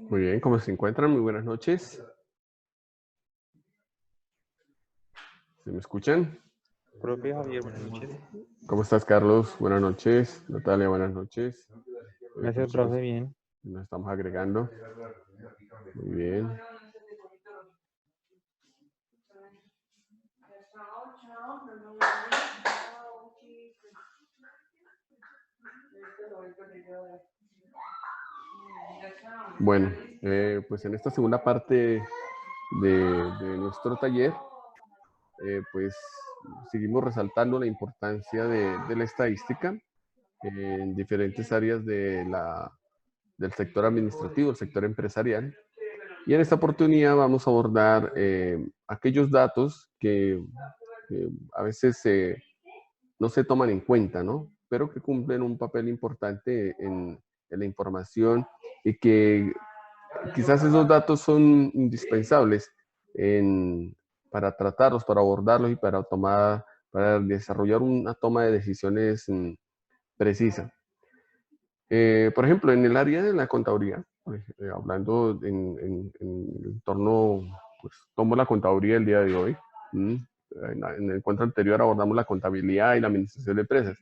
Muy bien, ¿cómo se encuentran? Muy buenas noches. ¿Se me escuchan? Profe Javier, buenas noches. ¿Cómo estás, Carlos? Buenas noches. Natalia, buenas noches. Gracias, profe, bien. Nos estamos agregando. Muy bien. Bueno, pues en esta segunda parte de nuestro taller, pues seguimos resaltando la importancia de la estadística en diferentes áreas del sector administrativo, el sector empresarial. Y en esta oportunidad vamos a abordar aquellos datos que a veces no se toman en cuenta, ¿no? Pero que cumplen un papel importante en la información y que quizás esos datos son indispensables para tratarlos, para abordarlos y para desarrollar una toma de decisiones precisa. Por ejemplo, en el área de la contaduría, hablando en torno, pues tomo la contaduría el día de hoy. En el encuentro anterior abordamos la contabilidad y la administración de empresas.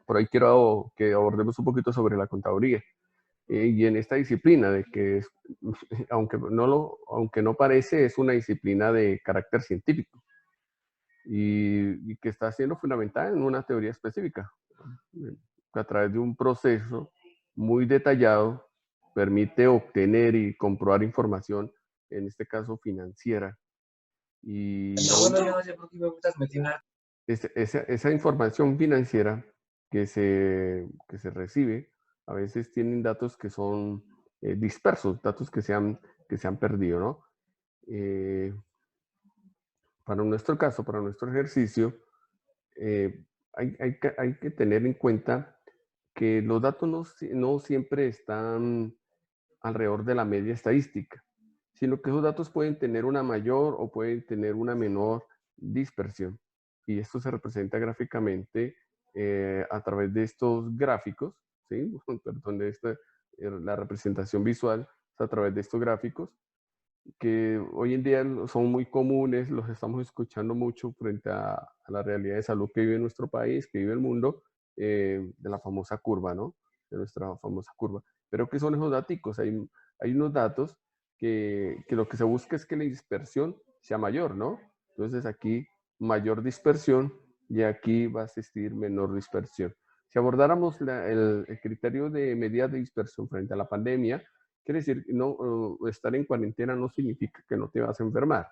Por ahí quiero que abordemos un poquito sobre la contaduría. Y en esta disciplina, de que aunque no parece, es una disciplina de carácter científico y que está siendo fundamentada en una teoría específica, que a través de un proceso muy detallado permite obtener y comprobar información, en este caso financiera. Y esa información financiera que se recibe, a veces tienen datos que son dispersos, datos que se han perdido, ¿no? Eh, para nuestro caso, para nuestro ejercicio, hay que tener en cuenta que los datos no siempre están alrededor de la media estadística, sino que esos datos pueden tener una mayor o pueden tener una menor dispersión. Y esto se representa gráficamente a través de estos gráficos, ¿sí? Perdón, la representación visual es a través de estos gráficos, que hoy en día son muy comunes, los estamos escuchando mucho frente a la realidad de salud que vive nuestro país, que vive el mundo, de la famosa curva, ¿no? De nuestra famosa curva. Pero ¿qué son esos datos? Hay unos datos que lo que se busca es que la dispersión sea mayor, ¿no? Entonces aquí mayor dispersión y aquí va a existir menor dispersión. Si abordáramos el criterio de medida de dispersión frente a la pandemia, quiere decir, no, estar en cuarentena no significa que no te vas a enfermar,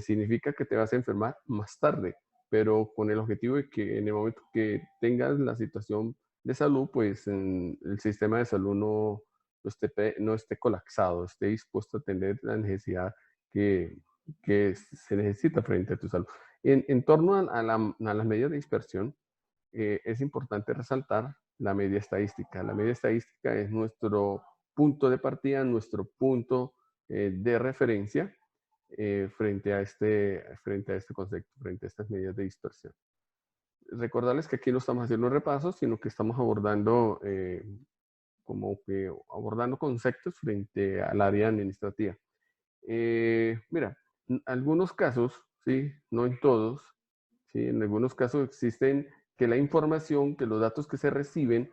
significa que te vas a enfermar más tarde, pero con el objetivo de que en el momento que tengas la situación de salud, pues el sistema de salud no esté colapsado, esté dispuesto a atender la necesidad que, que se necesita frente a tu salud. En torno a las medidas de dispersión, es importante resaltar la media estadística. La media estadística es nuestro punto de partida, nuestro punto de referencia frente a este concepto, frente a estas medidas de dispersión. Recordarles que aquí no estamos haciendo repasos, sino que estamos abordando abordando conceptos frente al área administrativa. Mira, en algunos casos, ¿sí? No en todos, ¿sí? En algunos casos existen que la información, que los datos que se reciben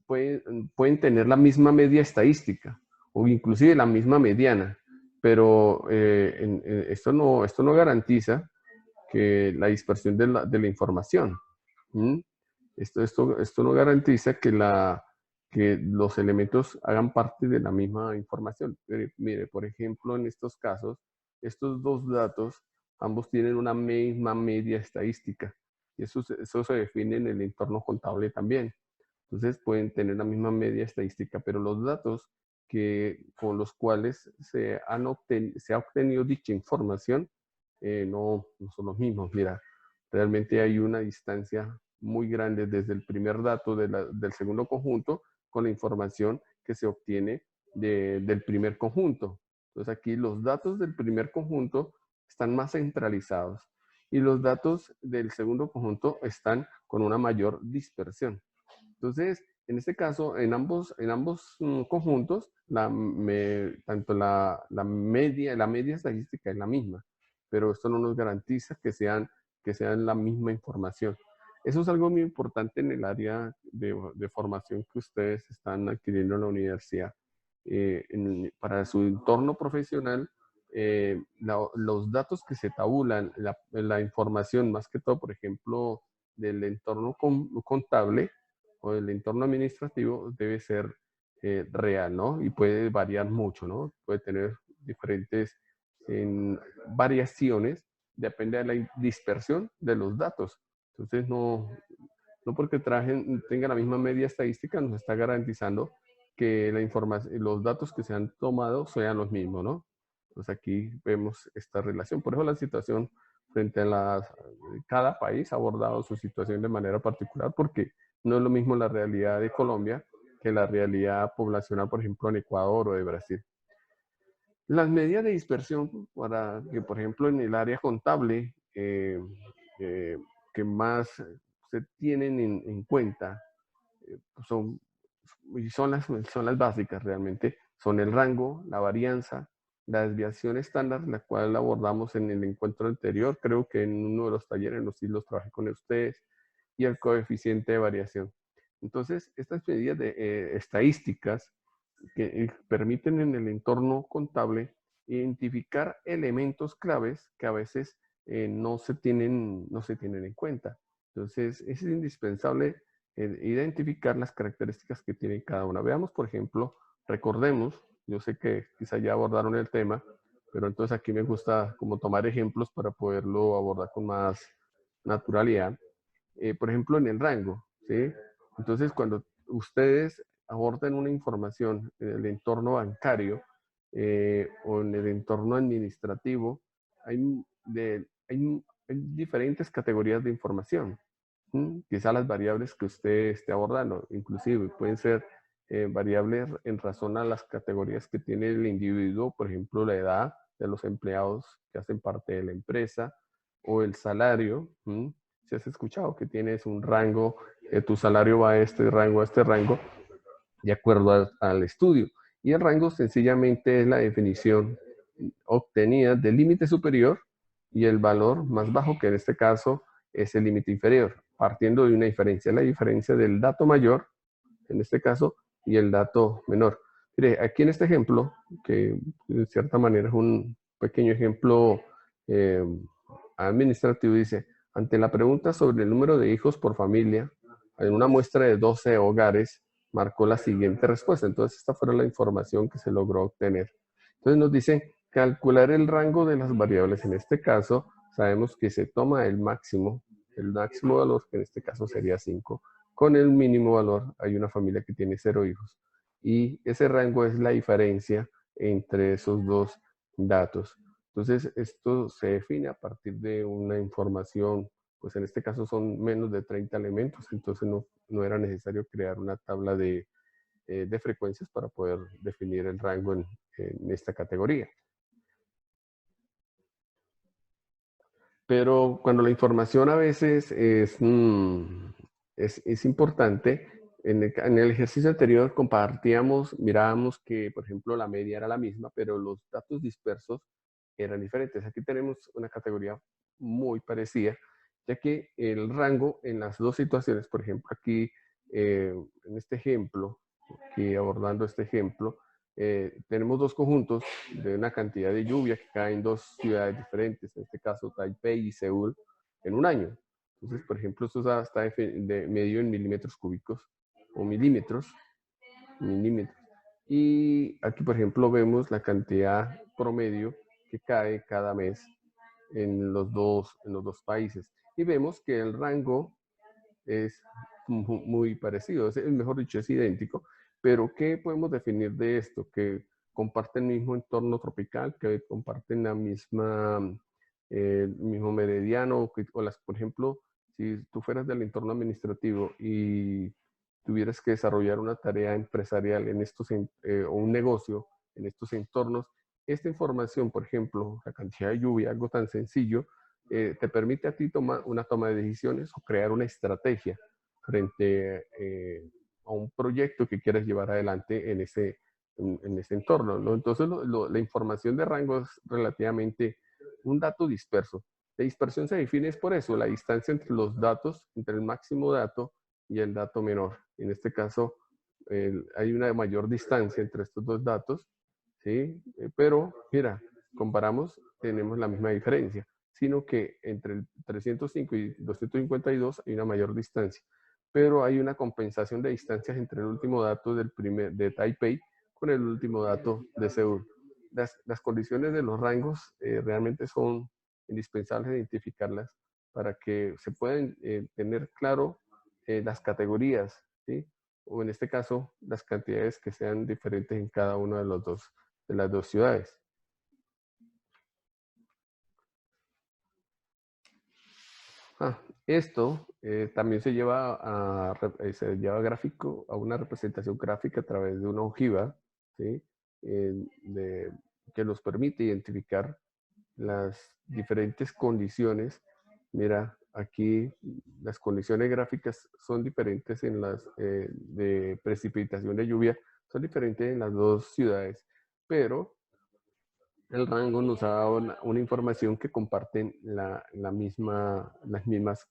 pueden tener la misma media estadística o inclusive la misma mediana, pero esto no garantiza que la dispersión de la información. ¿Mm? Esto no garantiza que los elementos hagan parte de la misma información. Mire, por ejemplo, en estos casos, estos dos datos, ambos tienen una misma media estadística. Y eso se define en el entorno contable también. Entonces pueden tener la misma media estadística, pero los datos con los cuales se ha obtenido dicha información no son los mismos. Mira, realmente hay una distancia muy grande desde el primer dato del segundo conjunto con la información que se obtiene del primer conjunto. Entonces aquí los datos del primer conjunto están más centralizados y los datos del segundo conjunto están con una mayor dispersión. Entonces, En este caso, en ambos conjuntos, tanto la media estadística es la misma, pero esto no nos garantiza que sean la misma información. Eso es algo muy importante en el área de formación que ustedes están adquiriendo en la universidad. Para su entorno profesional, los datos que se tabulan, la información más que todo, por ejemplo, del entorno contable o del entorno administrativo, debe ser real, ¿no? Y puede variar mucho, ¿no? Puede tener diferentes variaciones, depende de la dispersión de los datos. Entonces, no porque tenga la misma media estadística nos está garantizando que la información, los datos que se han tomado sean los mismos, ¿no? Entonces aquí vemos esta relación. Por eso la situación frente a cada país ha abordado su situación de manera particular, porque no es lo mismo la realidad de Colombia que la realidad poblacional, por ejemplo, en Ecuador o de Brasil. Las medidas de dispersión, para que, por ejemplo, en el área contable, que más se tienen en cuenta, son, son las básicas realmente, son el rango, la varianza, la desviación estándar, la cual abordamos en el encuentro anterior, creo que en uno de los talleres, los hilos trabajé con ustedes, y el coeficiente de variación. Entonces, estas medidas estadísticas que permiten en el entorno contable identificar elementos claves que a veces no se tienen en cuenta. Entonces, es indispensable identificar las características que tiene cada una. Veamos, por ejemplo, recordemos, yo sé que quizá ya abordaron el tema, pero entonces aquí me gusta como tomar ejemplos para poderlo abordar con más naturalidad. Por ejemplo, en el rango, ¿sí? Entonces, cuando ustedes abordan una información en el entorno bancario o en el entorno administrativo, hay, hay diferentes categorías de información. Quizá las variables que usted esté abordando, inclusive pueden ser variables en razón a las categorías que tiene el individuo, por ejemplo, la edad de los empleados que hacen parte de la empresa o el salario. Si has escuchado que tienes un rango, tu salario va a este rango, de acuerdo al estudio. Y el rango sencillamente es la definición obtenida del límite superior y el valor más bajo, que en este caso es el límite inferior, partiendo de una diferencia, la diferencia del dato mayor, en este caso, y el dato menor. Mire, aquí en este ejemplo, que de cierta manera es un pequeño ejemplo eh, administrativo, dice, ante la pregunta sobre el número de hijos por familia, en una muestra de 12 hogares, marcó la siguiente respuesta. Entonces, esta fue la información que se logró obtener. Entonces, nos dice calcular el rango de las variables. En este caso, sabemos que se toma el máximo valor, que en este caso sería 5. Con el mínimo valor, hay una familia que tiene 0 hijos. Y ese rango es la diferencia entre esos dos datos. Entonces, esto se define a partir de una información, pues en este caso son menos de 30 elementos, entonces no era necesario crear una tabla de frecuencias para poder definir el rango en esta categoría. Pero cuando la información a veces es importante, en el ejercicio anterior mirábamos que, por ejemplo, la media era la misma, pero los datos dispersos eran diferentes. Aquí tenemos una categoría muy parecida, ya que el rango en las dos situaciones, por ejemplo, aquí en este ejemplo, aquí abordando este ejemplo, tenemos dos conjuntos de una cantidad de lluvia que cae en dos ciudades diferentes, en este caso Taipei y Seúl, en un año. Entonces, por ejemplo, esto está medido en milímetros cúbicos o milímetros. Y aquí, por ejemplo, vemos la cantidad promedio que cae cada mes en los dos países. Y vemos que el rango es muy parecido, mejor dicho, es idéntico. Pero, ¿qué podemos definir de esto? Que comparten el mismo entorno tropical, que comparten la misma, el mismo meridiano, por ejemplo, si tú fueras del entorno administrativo y tuvieras que desarrollar una tarea empresarial o un negocio en estos entornos, esta información, por ejemplo, la cantidad de lluvia, algo tan sencillo, te permite a ti tomar una toma de decisiones o crear una estrategia frente un proyecto que quieras llevar adelante en ese entorno, ¿no? Entonces, la información de rango es relativamente un dato disperso. La dispersión se define es por eso, la distancia entre los datos, entre el máximo dato y el dato menor. En este caso, hay una mayor distancia entre estos dos datos, ¿sí? Pero, mira, comparamos, tenemos la misma diferencia, sino que entre el 305 y 252 hay una mayor distancia. Pero hay una compensación de distancias entre el último dato de Taipei con el último dato de Seúl. Las condiciones de los rangos realmente son indispensables identificarlas para que se puedan tener claro las categorías, ¿sí? O en este caso, las cantidades que sean diferentes en cada una de las dos ciudades. Esto también se lleva gráfico a una representación gráfica a través de una ojiva, ¿sí? Que nos permite identificar las diferentes condiciones. Mira, aquí las condiciones gráficas son diferentes en las de precipitación de lluvia, son diferentes en las dos ciudades, pero el rango nos ha dado una información que comparten las mismas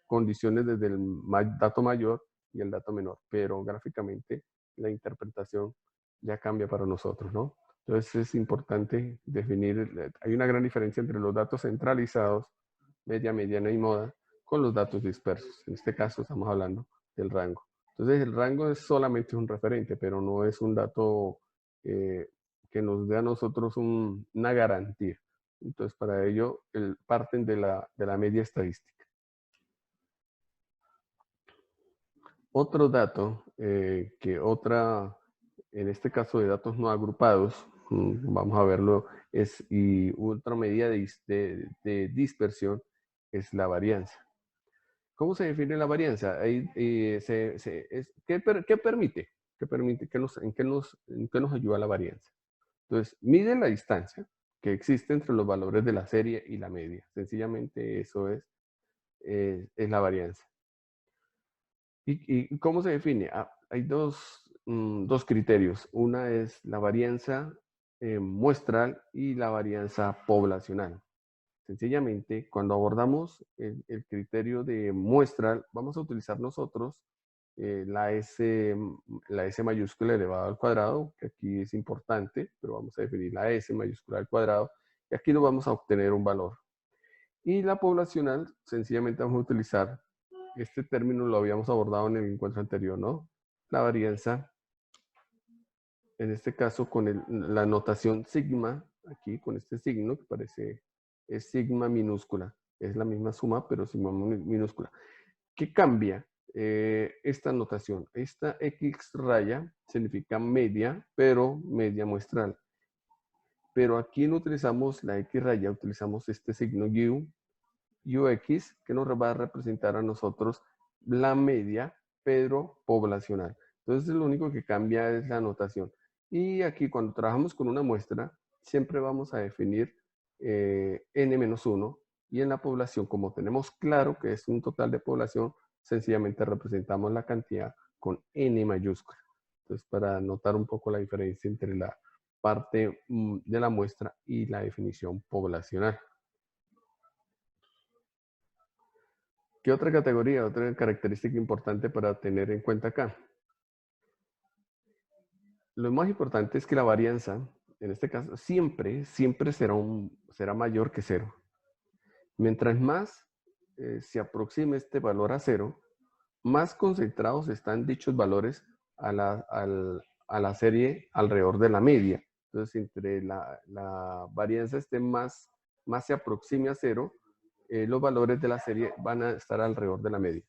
condiciones desde el dato mayor y el dato menor, pero gráficamente la interpretación ya cambia para nosotros, ¿no? Entonces es importante definir, hay una gran diferencia entre los datos centralizados, media, mediana y moda, con los datos dispersos. En este caso estamos hablando del rango. Entonces el rango es solamente un referente, pero no es un dato que nos dé a nosotros una garantía. Entonces para ello parten de la media estadística. Otro dato, en este caso de datos no agrupados, vamos a verlo, y otra medida de dispersión es la varianza. ¿Cómo se define la varianza? ¿Qué permite? ¿En qué nos ayuda la varianza? Entonces, mide la distancia que existe entre los valores de la serie y la media. Sencillamente eso es la varianza. ¿Y cómo se define? Hay dos criterios. Una es la varianza muestral y la varianza poblacional. Sencillamente, cuando abordamos el criterio de muestral, vamos a utilizar nosotros la S mayúscula elevado al cuadrado, que aquí es importante, pero vamos a definir la S mayúscula al cuadrado, y aquí nos vamos a obtener un valor. Y la poblacional, sencillamente vamos a utilizar, este término lo habíamos abordado en el encuentro anterior, ¿no? La varianza, en este caso con la notación sigma, aquí con este signo que parece, es sigma minúscula, es la misma suma, pero sigma minúscula. ¿Qué cambia esta notación? Esta X raya significa media, pero media muestral. Pero aquí no utilizamos la X raya, utilizamos este signo UX, que nos va a representar a nosotros la media, pero poblacional. Entonces, lo único que cambia es la notación. Y aquí, cuando trabajamos con una muestra, siempre vamos a definir N-1, y en la población, como tenemos claro que es un total de población, sencillamente representamos la cantidad con N mayúscula. Entonces, para notar un poco la diferencia entre la parte de la muestra y la definición poblacional. ¿Qué otra categoría, otra característica importante para tener en cuenta acá? Lo más importante es que la varianza, en este caso, siempre será mayor que 0. Mientras más se aproxime este valor a 0, más concentrados están dichos valores a la serie alrededor de la media. Entonces, entre la varianza más se aproxime a 0, los valores de la serie van a estar alrededor de la media.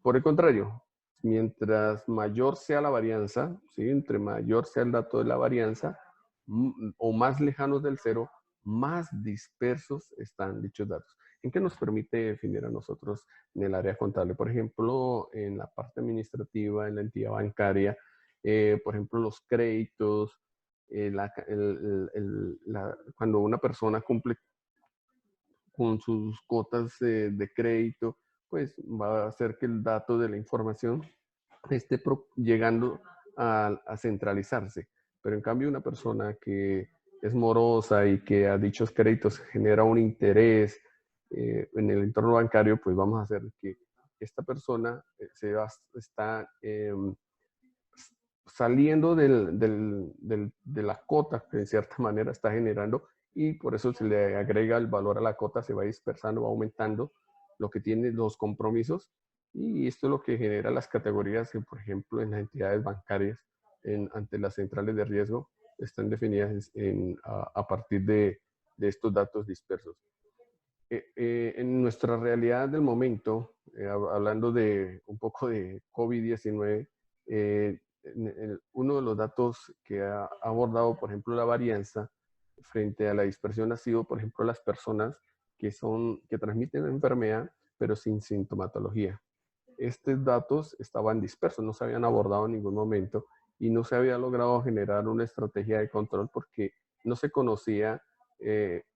Por el contrario, mientras mayor sea la varianza, ¿sí? Entre mayor sea el dato de la varianza o más lejanos del 0, más dispersos están dichos datos. ¿En qué nos permite definir a nosotros en el área contable? Por ejemplo, en la parte administrativa, en la entidad bancaria, por ejemplo, los créditos, cuando una persona cumple con sus cuotas de crédito, pues va a hacer que el dato de la información esté llegando a centralizarse. Pero en cambio una persona que es morosa y que a dichos créditos genera un interés en el entorno bancario, pues vamos a hacer que esta persona está saliendo de la cota que en cierta manera está generando, y por eso se le agrega el valor a la cota, se va dispersando, va aumentando lo que tiene los compromisos, y esto es lo que genera las categorías que, por ejemplo, en las entidades bancarias, ante las centrales de riesgo, están definidas a partir de estos datos dispersos. En nuestra realidad del momento, hablando de un poco de COVID-19, uno de los datos que ha abordado, por ejemplo, la varianza frente a la dispersión ha sido, por ejemplo, las personas que transmiten la enfermedad, pero sin sintomatología. Estos datos estaban dispersos, no se habían abordado en ningún momento y no se había logrado generar una estrategia de control porque no se conocía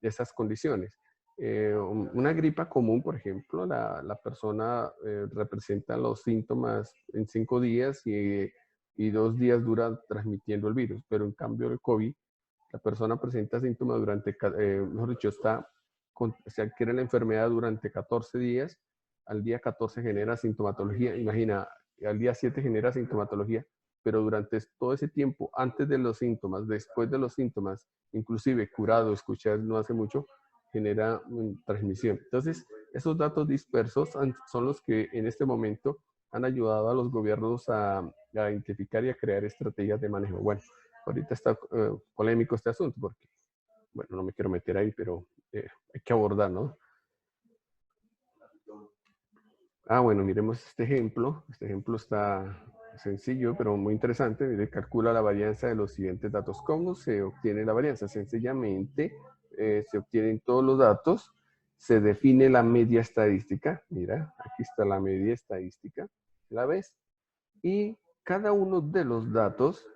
esas condiciones. Una gripa común, por ejemplo, la persona representa los síntomas en 5 días y 2 días dura transmitiendo el virus, pero en cambio el COVID, la persona presenta síntomas durante, mejor dicho, se adquiere la enfermedad durante 14 días, al día 14 genera sintomatología, imagina, al día 7 genera sintomatología, pero durante todo ese tiempo, antes de los síntomas, después de los síntomas, inclusive curado, escuché no hace mucho, genera transmisión. Entonces, esos datos dispersos son los que en este momento han ayudado a los gobiernos a identificar y a crear estrategias de manejo. Bueno, ahorita está polémico este asunto porque, bueno, no me quiero meter ahí, pero hay que abordar, ¿no? Bueno, miremos este ejemplo. Este ejemplo está sencillo, pero muy interesante. Mire, calcula la varianza de los siguientes datos. ¿Cómo se obtiene la varianza? Sencillamente se obtienen todos los datos, se define la media estadística. Mira, aquí está la media estadística. ¿La ves? Y cada uno de los datos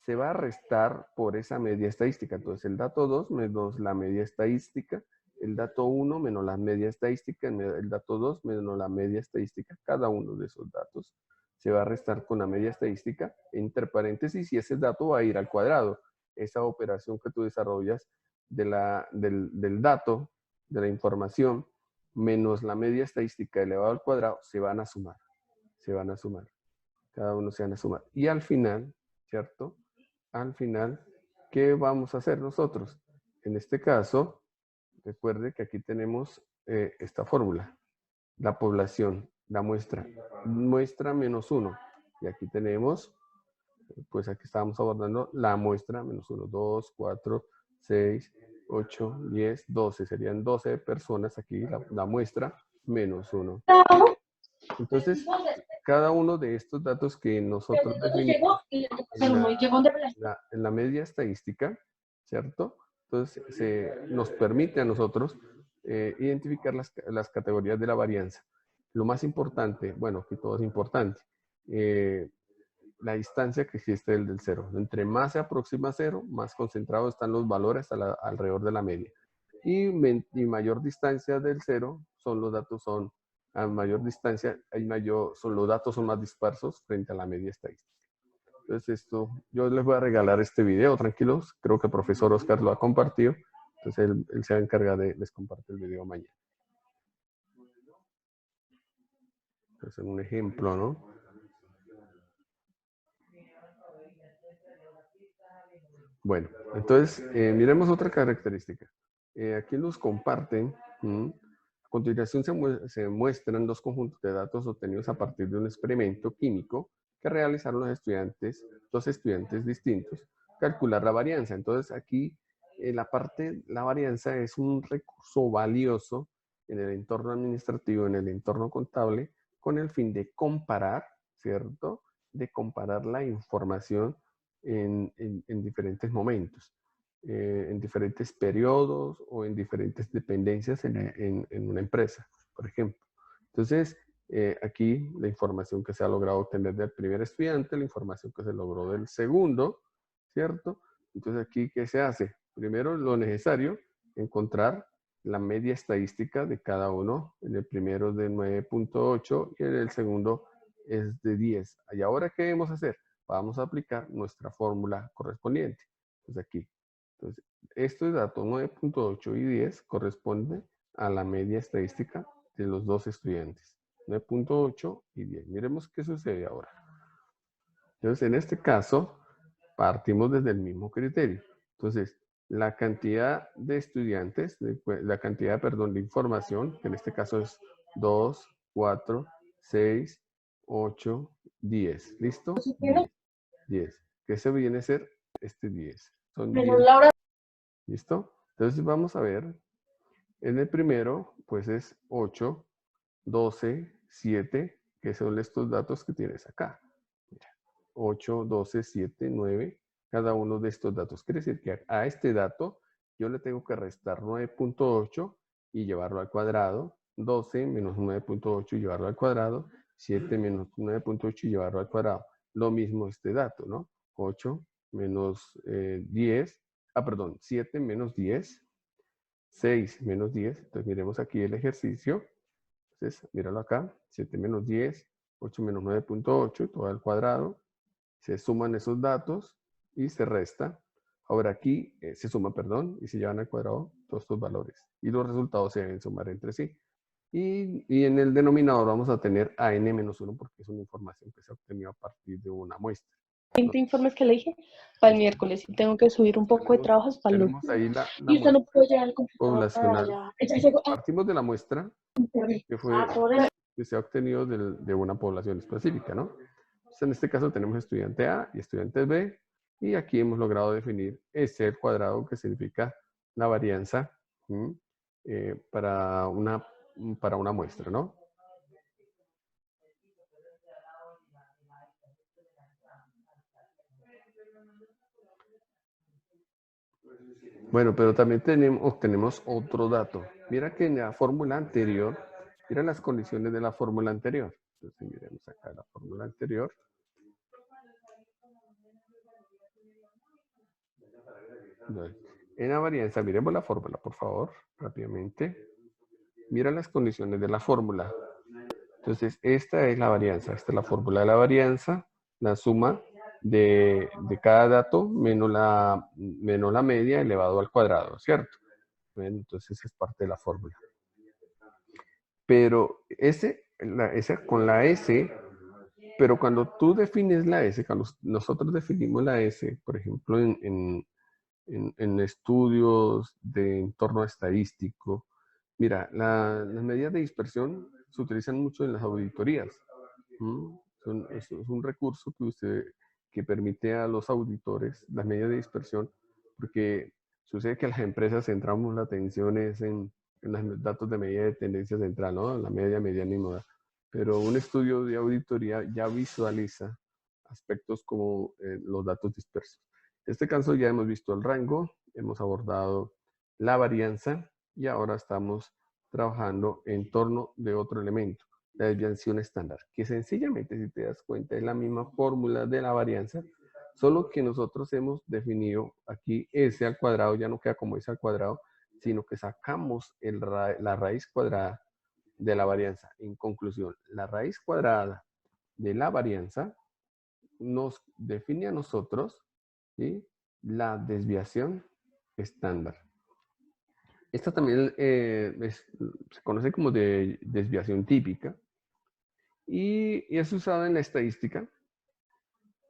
se va a restar por esa media estadística. Entonces, el dato 2 menos la media estadística, el dato 1 menos la media estadística, el dato 2 menos la media estadística. Cada uno de esos datos se va a restar con la media estadística, entre paréntesis, y ese dato va a ir al cuadrado. Esa operación que tú desarrollas del dato, de la información, menos la media estadística elevado al cuadrado, se van a sumar. Se van a sumar. Cada uno se van a sumar. Y al final, ¿cierto? Al final, ¿qué vamos a hacer nosotros? En este caso, recuerde que aquí tenemos esta fórmula. La población, la muestra. Muestra menos 1. Y aquí tenemos, pues aquí estábamos abordando la muestra menos 1. 2, 4, 6, 8, 10, 12. Serían 12 personas aquí, la muestra menos 1. Entonces, cada uno de estos datos que nosotros definimos en la media estadística, ¿cierto? Entonces, nos permite a nosotros identificar las categorías de la varianza. Lo más importante, bueno, que todo es importante, la distancia que existe del cero. Entre más se aproxima a cero, más concentrados están los valores alrededor de la media. Y mayor distancia del cero, los datos son a mayor distancia, los datos son más dispersos frente a la media estadística. Entonces yo les voy a regalar este video, tranquilos, creo que el profesor Oscar lo ha compartido, entonces él se va a encargar de les compartir el video mañana. Entonces un ejemplo, ¿no? Bueno, entonces miremos otra característica. Aquí nos comparten, a continuación se muestran dos conjuntos de datos obtenidos a partir de un experimento químico que realizaron dos estudiantes distintos, calcular la varianza. Entonces aquí la varianza es un recurso valioso en el entorno administrativo, en el entorno contable, con el fin de comparar, ¿cierto? De comparar la información en diferentes momentos, en diferentes periodos o en diferentes dependencias en una empresa, por ejemplo. Entonces, aquí la información que se ha logrado obtener del primer estudiante, la información que se logró del segundo, ¿cierto? Entonces, aquí, ¿qué se hace? Primero, lo necesario, encontrar la media estadística de cada uno. En el primero de 9.8 y en el segundo es de 10. ¿Y ahora qué debemos hacer? Vamos a aplicar nuestra fórmula correspondiente. Entonces aquí. Entonces, estos datos 9.8 y 10 corresponden a la media estadística de los dos estudiantes. 9.8 y 10. Miremos qué sucede ahora. Entonces, en este caso, partimos desde el mismo criterio. Entonces, la cantidad de estudiantes, la cantidad, perdón, de información, que en este caso es 2, 4, 6, 8, 10. ¿Listo? 10. 10. ¿Qué se viene a ser este 10? Son 10. ¿Listo? Entonces vamos a ver. En el primero, pues es 8, 12, 7, que son estos datos que tienes acá. Mira, 8, 12, 7, 9, cada uno de estos datos. Quiere decir que a este dato yo le tengo que restar 9.8 y llevarlo al cuadrado. 12 menos 9.8 y llevarlo al cuadrado. 7 menos 9.8 y llevarlo al cuadrado. Lo mismo este dato, ¿no? 8 menos 10. Perdón, 7 menos 10. 6 menos 10. Entonces miremos aquí el ejercicio. Entonces, míralo acá. 7 menos 10, 8 menos 9.8, todo al cuadrado. Se suman esos datos y se resta. Ahora aquí se suma, perdón, y se llevan al cuadrado todos estos valores. Y los resultados se deben sumar entre sí. Y en el denominador vamos a tener a n-1 porque es una información que se ha obtenido a partir de una muestra. 20 informes que le dije para el miércoles y tengo que subir un poco de trabajos para el lunes. Tenemos ahí la Y usted no puede llevar el computador poblacional. para allá. Partimos de la muestra que fue que se ha obtenido de una población específica, ¿no? Entonces, en este caso tenemos estudiante A y estudiante B, y aquí hemos logrado definir S al cuadrado, que significa la varianza para una muestra, ¿no? Bueno, pero también obtenemos otro dato. Mira que en la fórmula anterior, mira las condiciones de la fórmula anterior. Entonces, miremos acá la fórmula anterior. En la varianza, miremos la fórmula, por favor, rápidamente. Mira las condiciones de la fórmula. Entonces, esta es la varianza. Esta es la fórmula de la varianza, la suma de cada dato menos la media elevado al cuadrado, ¿cierto? Bueno, entonces es parte de la fórmula. Pero con la S, pero cuando tú defines la S, cuando nosotros definimos la S, por ejemplo, en estudios de entorno estadístico, mira, las medidas de dispersión se utilizan mucho en las auditorías. Es un recurso que permite a los auditores las medidas de dispersión, porque sucede que las empresas centramos la atención en los datos de medida de tendencia central, ¿no? La media, mediana y moda. Pero un estudio de auditoría ya visualiza aspectos como los datos dispersos. En este caso ya hemos visto el rango, hemos abordado la varianza y ahora estamos trabajando en torno de otro elemento, la desviación estándar, que sencillamente, si te das cuenta, es la misma fórmula de la varianza, solo que nosotros hemos definido aquí S al cuadrado, ya no queda como S al cuadrado, sino que sacamos la raíz cuadrada de la varianza. En conclusión, la raíz cuadrada de la varianza nos define a nosotros, ¿sí?, la desviación estándar. Esta también se conoce como de desviación típica y es usada en la estadística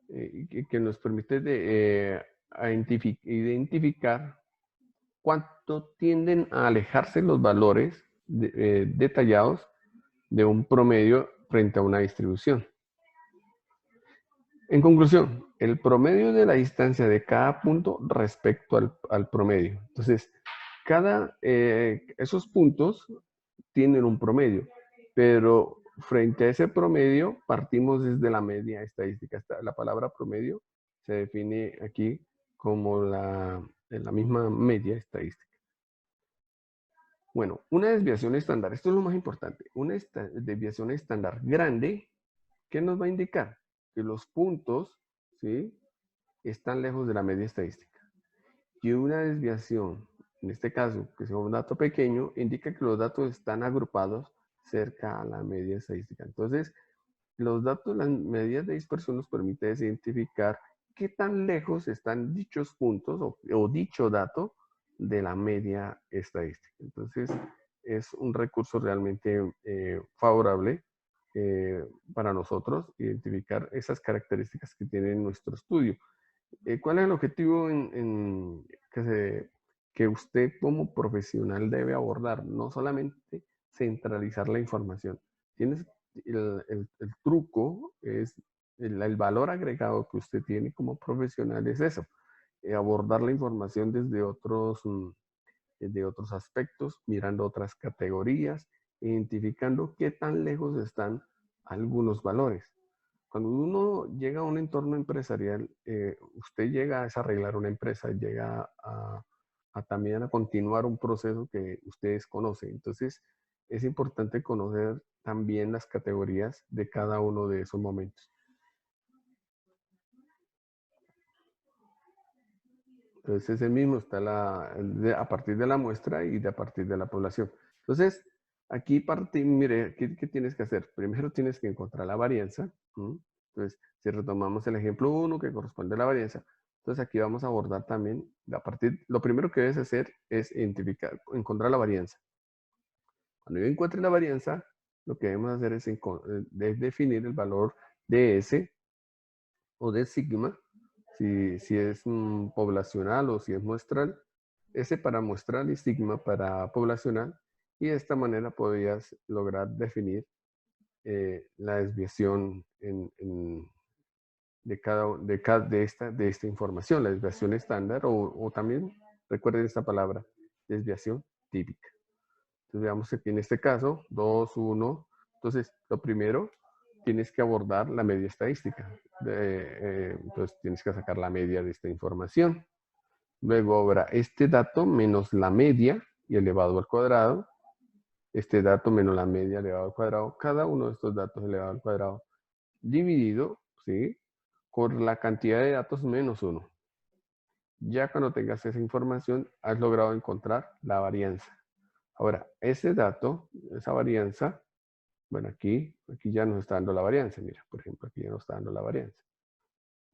que nos permite identificar cuánto tienden a alejarse los valores detallados de un promedio frente a una distribución. En conclusión, el promedio de la distancia de cada punto respecto al promedio. Entonces, esos puntos tienen un promedio, pero frente a ese promedio partimos desde la media estadística. La palabra promedio se define aquí como la misma media estadística. Bueno, una desviación estándar, esto es lo más importante, una desviación estándar grande, ¿qué nos va a indicar? Que los puntos, ¿sí?, están lejos de la media estadística. Y una desviación, en este caso, que sea un dato pequeño, indica que los datos están agrupados cerca a la media estadística. Entonces, los datos, las medidas de dispersión nos permite identificar qué tan lejos están dichos puntos o dicho dato de la media estadística. Entonces, es un recurso realmente favorable para nosotros identificar esas características que tiene nuestro estudio. ¿Cuál es el objetivo que usted como profesional debe abordar? No solamente centralizar la información. Tienes el truco, es el valor agregado que usted tiene como profesional es eso, abordar la información desde otros aspectos, mirando otras categorías, identificando qué tan lejos están algunos valores. Cuando uno llega a un entorno empresarial, usted llega a desarreglar una empresa, llega también a continuar un proceso que ustedes conocen. Entonces, es importante conocer también las categorías de cada uno de esos momentos. Entonces, ese mismo está a partir de la muestra y a partir de la población. Entonces, aquí mire, ¿qué tienes que hacer? Primero tienes que encontrar la varianza. Entonces, si retomamos el ejemplo 1 que corresponde a la varianza, entonces aquí vamos a abordar también, lo primero que debes hacer es encontrar la varianza. Cuando yo encuentre la varianza, lo que debemos hacer es definir el valor de S o de sigma, si es poblacional o si es muestral, S para muestral y sigma para poblacional, y de esta manera podrías lograr definir la desviación de esta información, la desviación estándar o también, recuerden esta palabra, desviación típica. Entonces veamos que en este caso, 2, 1, entonces lo primero, tienes que abordar la media estadística. Entonces tienes que sacar la media de esta información. Luego habrá este dato menos la media y elevado al cuadrado. Este dato menos la media elevado al cuadrado. Cada uno de estos datos elevado al cuadrado dividido, ¿sí?, por la cantidad de datos menos 1. Ya cuando tengas esa información, has logrado encontrar la varianza. Ahora, ese dato, esa varianza, bueno, aquí ya nos está dando la varianza. Mira, por ejemplo, aquí ya nos está dando la varianza.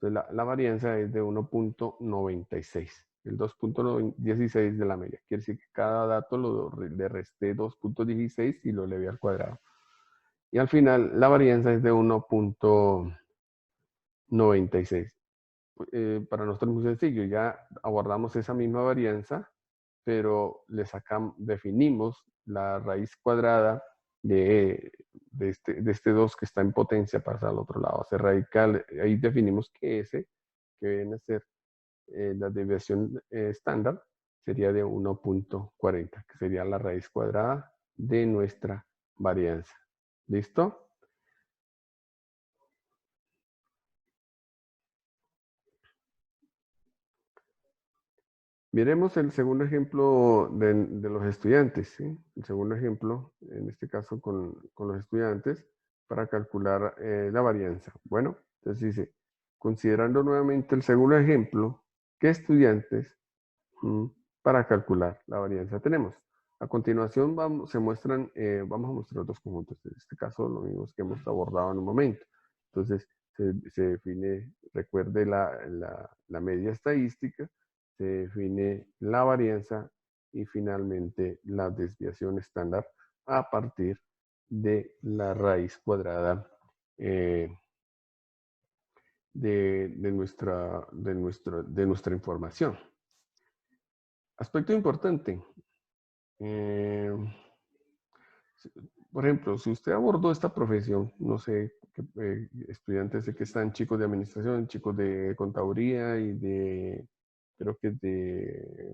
Entonces, la varianza es de 1.96, el 2.16 de la media. Quiere decir que cada dato le resté 2.16 y lo elevé al cuadrado. Y al final, la varianza es de 1.96. Para nosotros es muy sencillo, ya abordamos esa misma varianza, pero definimos la raíz cuadrada de este 2 que está en potencia pasa al otro lado, hacer radical, ahí definimos que que viene a ser la desviación estándar, sería de 1.40, que sería la raíz cuadrada de nuestra varianza. ¿Listo? Miremos el segundo ejemplo de los estudiantes, ¿sí? El segundo ejemplo, en este caso con los estudiantes, para calcular la varianza. Bueno, entonces dice, considerando nuevamente el segundo ejemplo, ¿qué estudiantes para calcular la varianza tenemos? A continuación vamos a mostrar dos conjuntos. En este caso, lo mismo que hemos abordado en un momento. Entonces, se define, recuerde la media estadística, se define la varianza y finalmente la desviación estándar a partir de la raíz cuadrada de nuestra información. Aspecto importante. Por ejemplo, si usted abordó esta profesión, no sé, estudiantes de que están chicos de administración, chicos de contaduría y creo que de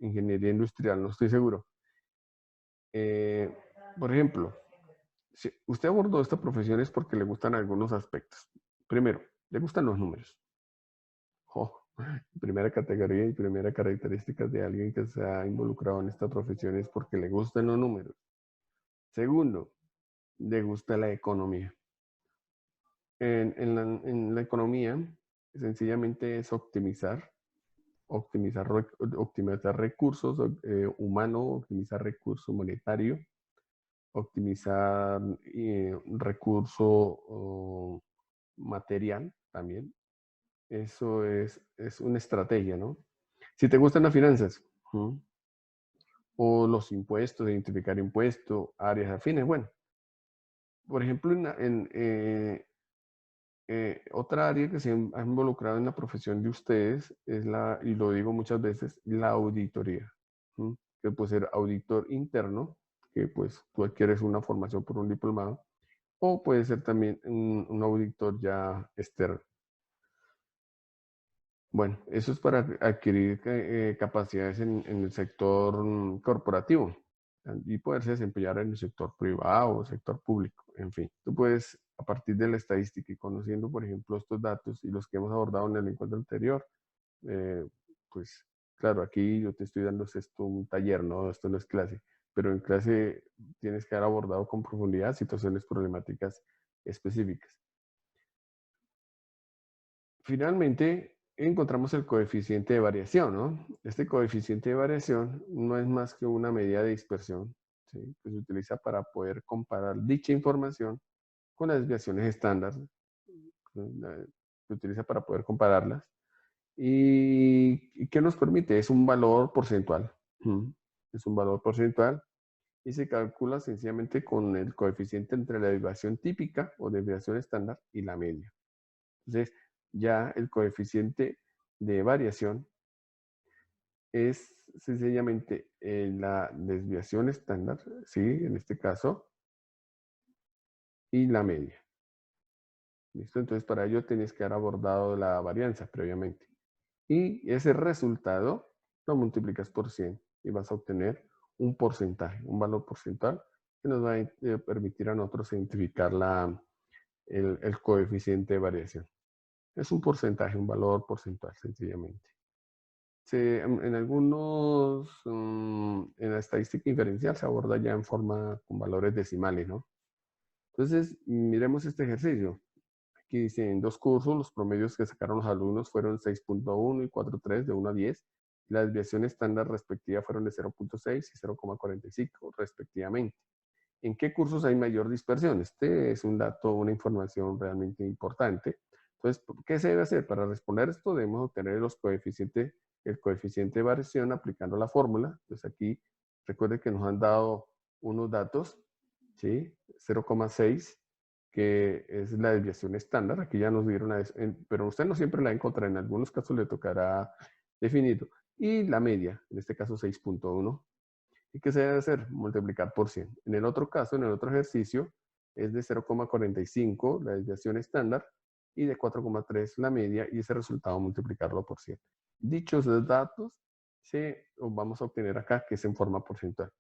ingeniería industrial, no estoy seguro. Por ejemplo, si usted abordó esta profesión es porque le gustan algunos aspectos. Primero, le gustan los números. Primera categoría y primera característica de alguien que se ha involucrado en esta profesión es porque le gustan los números. Segundo, le gusta la economía. En la economía, sencillamente es optimizar recursos humanos, optimizar recurso monetario optimizar recurso material también. Eso es una estrategia, ¿no? Si te gustan las finanzas, o los impuestos, identificar impuestos, áreas afines, bueno, por ejemplo, otra área que se ha involucrado en la profesión de ustedes es y lo digo muchas veces, la auditoría, que puede ser auditor interno, que pues tú adquieres una formación por un diplomado, o puede ser también un auditor ya externo. Bueno, eso es para adquirir capacidades en el sector corporativo y poderse desempeñar en el sector privado o sector público. En fin, tú puedes, a partir de la estadística y conociendo, por ejemplo, estos datos y los que hemos abordado en el encuentro anterior, pues claro, aquí yo te estoy dando esto un taller, ¿no? Esto no es clase, pero en clase tienes que haber abordado con profundidad situaciones problemáticas específicas. Finalmente, encontramos el coeficiente de variación, ¿no? Este coeficiente de variación no es más que una medida de dispersión, ¿sí? Que se utiliza para poder comparar dicha información con las desviaciones estándar, se utiliza para poder compararlas. ¿Y qué nos permite? Es un valor porcentual. Es un valor porcentual y se calcula sencillamente con el coeficiente entre la desviación típica o desviación estándar y la media. Entonces, ya el coeficiente de variación es sencillamente la desviación estándar, ¿sí? En este caso, y la media. ¿Listo? Entonces, para ello tienes que haber abordado la varianza previamente. Y ese resultado lo multiplicas por 100 y vas a obtener un porcentaje, un valor porcentual que nos va a permitir a nosotros identificar el coeficiente de variación. Es un porcentaje, un valor porcentual, sencillamente. En algunos, en la estadística inferencial se aborda ya en forma con valores decimales, ¿no? Entonces, miremos este ejercicio. Aquí dice, en 2 cursos, los promedios que sacaron los alumnos fueron 6.1 y 4.3 de 1 a 10. La desviación estándar respectiva fueron de 0.6 y 0.45 respectivamente. ¿En qué cursos hay mayor dispersión? Este es un dato, una información realmente importante. Entonces, ¿qué se debe hacer? Para responder esto debemos obtener el coeficiente de variación aplicando la fórmula. Entonces aquí, recuerden que nos han dado unos datos, ¿sí? 0,6, que es la desviación estándar. Aquí ya nos dieron, pero usted no siempre la va a encontrar. En algunos casos le tocará definirlo. Y la media, en este caso 6.1. ¿Y qué se debe hacer? Multiplicar por 100. En el otro caso, en el otro ejercicio, es de 0,45 la desviación estándar y de 4,3 la media, y ese resultado multiplicarlo por 100. Dichos datos los vamos a obtener acá, que es en forma porcentual.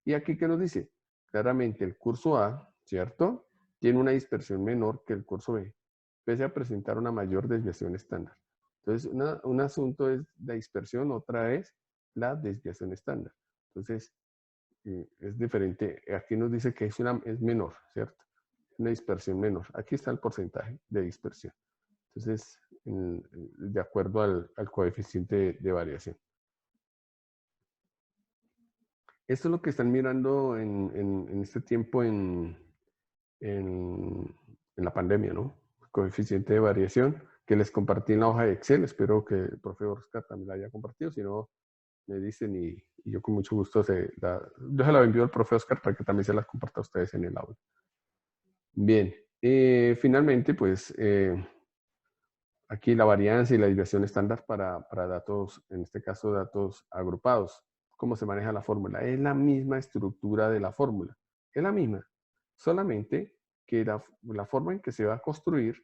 ¿Y aquí qué nos dice? Claramente el curso A, ¿cierto? Tiene una dispersión menor que el curso B, pese a presentar una mayor desviación estándar. Entonces, un asunto es la dispersión, otra es la desviación estándar. Entonces, es diferente. Aquí nos dice que es menor, ¿cierto? Una dispersión menor. Aquí está el porcentaje de dispersión. Entonces, de acuerdo al coeficiente de variación. Esto es lo que están mirando en este tiempo en la pandemia, ¿no? Coeficiente de variación que les compartí en la hoja de Excel. Espero que el profe Oscar también la haya compartido. Si no, me dicen y yo con mucho gusto yo se la envío al profe Oscar para que también se las comparta a ustedes en el aula. Bien, finalmente, pues aquí la varianza y la desviación estándar para datos, en este caso datos agrupados. ¿Cómo se maneja la fórmula? Es la misma estructura de la fórmula, es la misma, solamente que la forma en que se va a construir,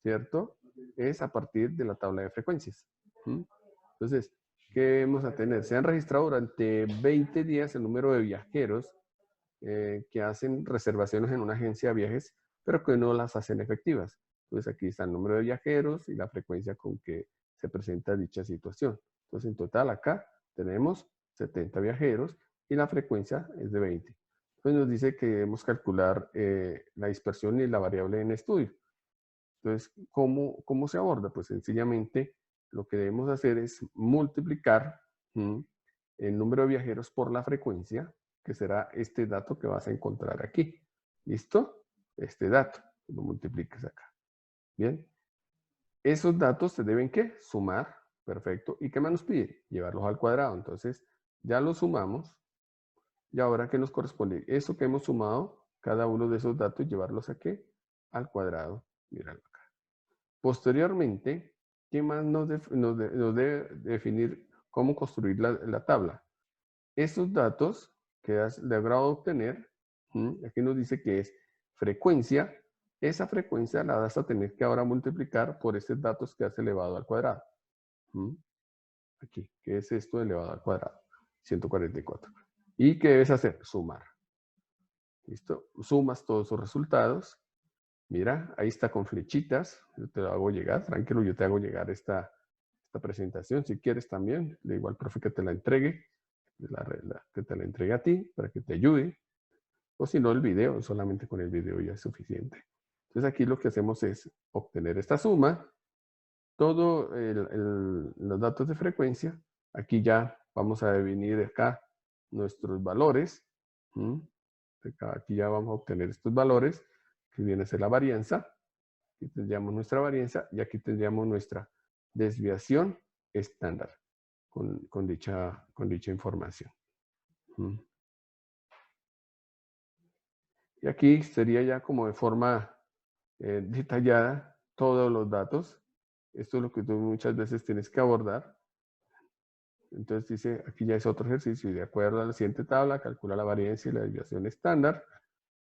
¿cierto? Es a partir de la tabla de frecuencias. Entonces, ¿qué vamos a tener? Se han registrado durante 20 días el número de viajeros que hacen reservaciones en una agencia de viajes, pero que no las hacen efectivas. Entonces, aquí está el número de viajeros y la frecuencia con que se presenta dicha situación. Entonces, en total acá tenemos 70 viajeros y la frecuencia es de 20. Entonces, nos dice que debemos calcular la dispersión y la variable en estudio. Entonces, ¿cómo se aborda? Pues sencillamente lo que debemos hacer es multiplicar el número de viajeros por la frecuencia, que será este dato que vas a encontrar aquí. ¿Listo? Este dato, lo multiplicas acá. Bien. Esos datos se deben, ¿qué? Sumar. Perfecto. ¿Y qué más nos pide? Llevarlos al cuadrado. Entonces, ya los sumamos. Y ahora, ¿qué nos corresponde? Eso que hemos sumado, cada uno de esos datos, llevarlos a qué? Al cuadrado. Míralo acá. Posteriormente, ¿qué más nos debe definir cómo construir la tabla? Estos datos que has logrado obtener, aquí nos dice que es frecuencia. Esa frecuencia la vas a tener que ahora multiplicar por estos datos que has elevado al cuadrado. Aquí, ¿qué es esto elevado al cuadrado? 144. ¿Y qué debes hacer? Sumar. ¿Listo? Sumas todos esos resultados. Mira, ahí está con flechitas. Yo te lo hago llegar. Tranquilo, yo te hago llegar esta presentación. Si quieres también, le digo al profe que te la entregue. Que te la entregue a ti para que te ayude. O si no, el video. Solamente con el video ya es suficiente. Entonces aquí lo que hacemos es obtener esta suma. Todos los datos de frecuencia. Aquí ya vamos a definir acá nuestros valores. Aquí ya vamos a obtener estos valores, que viene a ser la varianza. Aquí tendríamos nuestra varianza y aquí tendríamos nuestra desviación estándar con dicha información. Y aquí sería ya como de forma detallada todos los datos. Esto es lo que tú muchas veces tienes que abordar. Entonces dice, aquí ya es otro ejercicio, y de acuerdo a la siguiente tabla, calcula la varianza y la desviación estándar.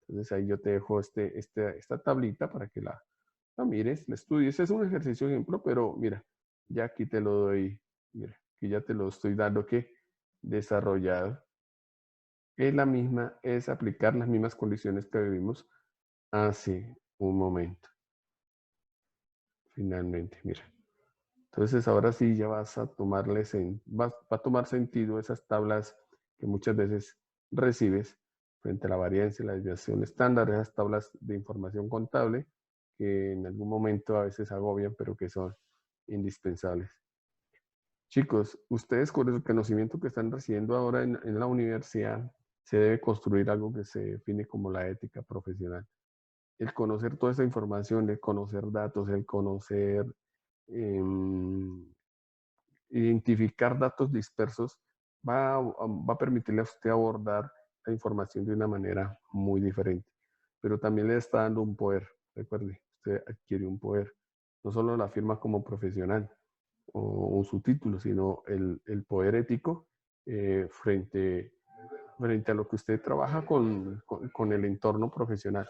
Entonces ahí yo te dejo esta tablita para que la mires, la estudies. Es un ejercicio ejemplo, pero mira, ya aquí te lo doy, mira, aquí ya te lo estoy dando que desarrollado. Es la misma, es aplicar las mismas condiciones que vivimos hace un momento. Finalmente, mira. Entonces ahora sí ya vas a tomarles va a tomar sentido esas tablas que muchas veces recibes frente a la varianza y la desviación estándar, esas tablas de información contable que en algún momento a veces agobian, pero que son indispensables. Chicos, ustedes con el conocimiento que están recibiendo ahora en la universidad, se debe construir algo que se define como la ética profesional. El conocer toda esa información, el conocer datos, el conocer identificar datos dispersos va a permitirle a usted abordar la información de una manera muy diferente. Pero también le está dando un poder. Recuerde, usted adquiere un poder. No solo la firma como profesional o su título, sino el poder ético frente a lo que usted trabaja con el entorno profesional.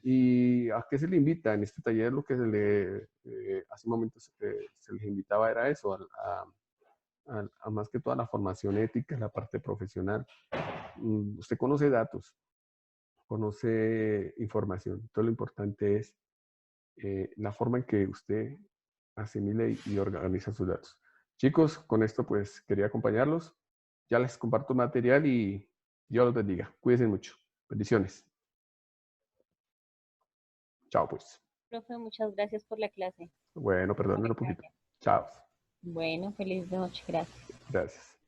¿Y a qué se le invita? En este taller lo que hace un momento se les invitaba era eso, a más que toda la formación ética, la parte profesional. Usted conoce datos, conoce información. Entonces lo importante es la forma en que usted asimile y organiza sus datos. Chicos, con esto pues quería acompañarlos. Ya les comparto material y Dios los bendiga. Cuídense mucho. Bendiciones. Chao pues. Profe, muchas gracias por la clase. Bueno, perdónenme un poquito. Chao. Bueno, feliz noche, gracias. Gracias.